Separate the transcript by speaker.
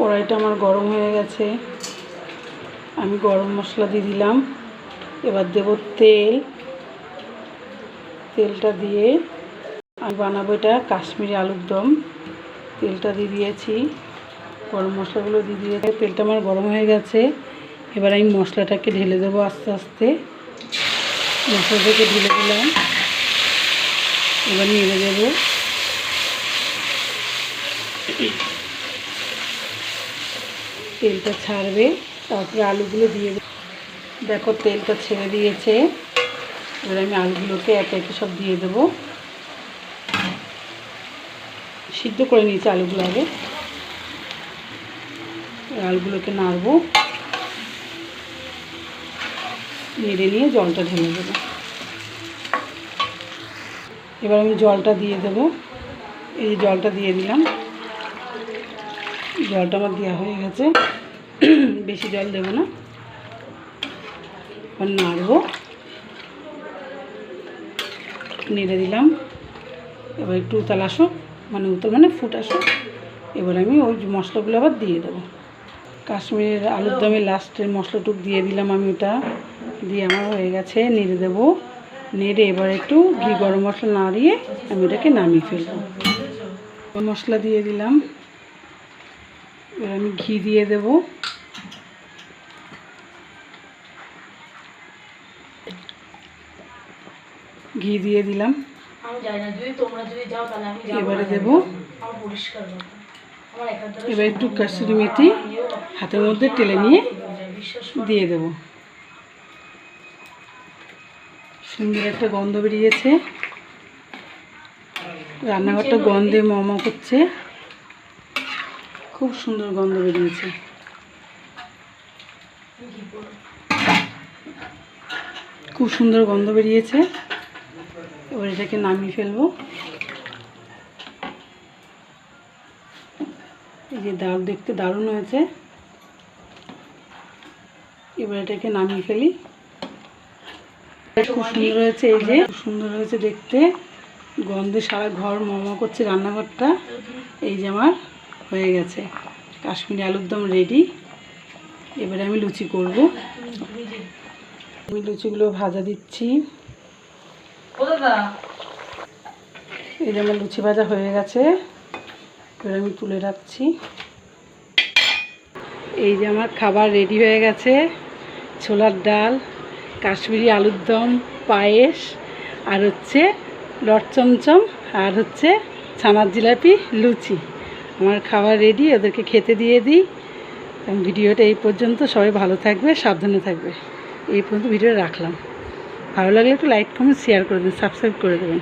Speaker 1: কড়াইটা আমার গরম হয়ে গেছে, আমি গরম মশলা দিয়ে দিলাম। এবার দেব তেল। তেলটা দিয়ে আমি বানাবো এটা কাশ্মীরি আলুর দম। তেলটা দিয়ে দিয়েছি, গরম মশলাগুলো দিয়ে দিয়েছি। তেলটা আমার গরম হয়ে গেছে, এবার আমি মশলাটাকে ঢেলে দেবো আস্তে আস্তে। মশলাটাকে ঢেলে দিলাম, এবার নেড়ে দেবো। তেলটা ছাড়বে, তারপরে আলুগুলো দিয়ে দেবো। দেখো তেলটা ছেড়ে দিয়েছে, এবার আমি আলুগুলোকে একে একে সব দিয়ে দেবো। সিদ্ধ করে নিয়েছি আলুগুলো আগে। আলুগুলোকে নাড়বো, নেড়ে নিয়ে জলটা ঢেলে দেবো। এবার আমি জলটা দিয়ে দেবো। এই জলটা দিয়ে দিলাম, জলটা আমার দেওয়া হয়ে গেছে। বেশি জল দেবো না, এবার নাড়বো, নেড়ে দিলাম। এবার একটু উতাল আসুক, উতাল ফুট আসুক। এবার আমি ওই মশলাগুলো আবার দিয়ে দেবো। কাশ্মীরের আলুর দমের লাস্টের মশলাটুক দিয়ে দিলাম আমি, ওটা দিয়ে আমার হয়ে গেছে। নেড়ে দেবো, নেড়ে এবার একটু ঘি গরম মশলা নাড়িয়ে আমি ওটাকে নামিয়ে ফেলবো। মশলা দিয়ে দিলাম, এবার আমি ঘি দিয়ে দেবো। ঘি দিয়ে দিলাম, এবারে দেবো। এবার একটু কাসুরি মেথি হাতের মধ্যে টেলে নিয়ে দিয়ে দেবো। সুন্দর একটা গন্ধ বেরিয়েছে, রান্নাঘরটা গন্ধে মম করছে, খুব সুন্দর গন্ধ বেরিয়েছে। খুব সুন্দর গন্ধ বেরিয়েছে। এবার এটাকে নামিয়ে ফেলবো। এই যে দেখতে দারুণ হয়েছে। এবার এটাকে নামিয়ে ফেলি। খুব সুন্দর হয়েছে, এই যে সুন্দর হয়েছে দেখতে, গন্ধে সারা ঘর মম করছে রান্নাঘরটা। এই যে আমার হয়ে গেছে কাশ্মীরি আলুর দম রেডি। এবারে আমি লুচি করব। আমি লুচিগুলো ভাজা দিচ্ছি। এই যে আমার লুচি ভাজা হয়ে গেছে, এবার আমি তুলে রাখছি। এই যে আমার খাবার রেডি হয়ে গেছে, ছোলার ডাল, কাশ্মীরি আলুর দম, পায়েস, আর হচ্ছে লট চমচম, আর হচ্ছে ছানার জিলাপি, লুচি। আমার খাবার রেডি, ওদেরকে খেতে দিয়ে দিই। ভিডিওটা এই পর্যন্ত। সবাই ভালো থাকবে, সাবধানে থাকবে। এই পর্যন্ত ভিডিওটা রাখলাম। ভালো লাগলে একটু লাইক কমেন্ট শেয়ার করে দেবেন, সাবস্ক্রাইব করে দেবেন।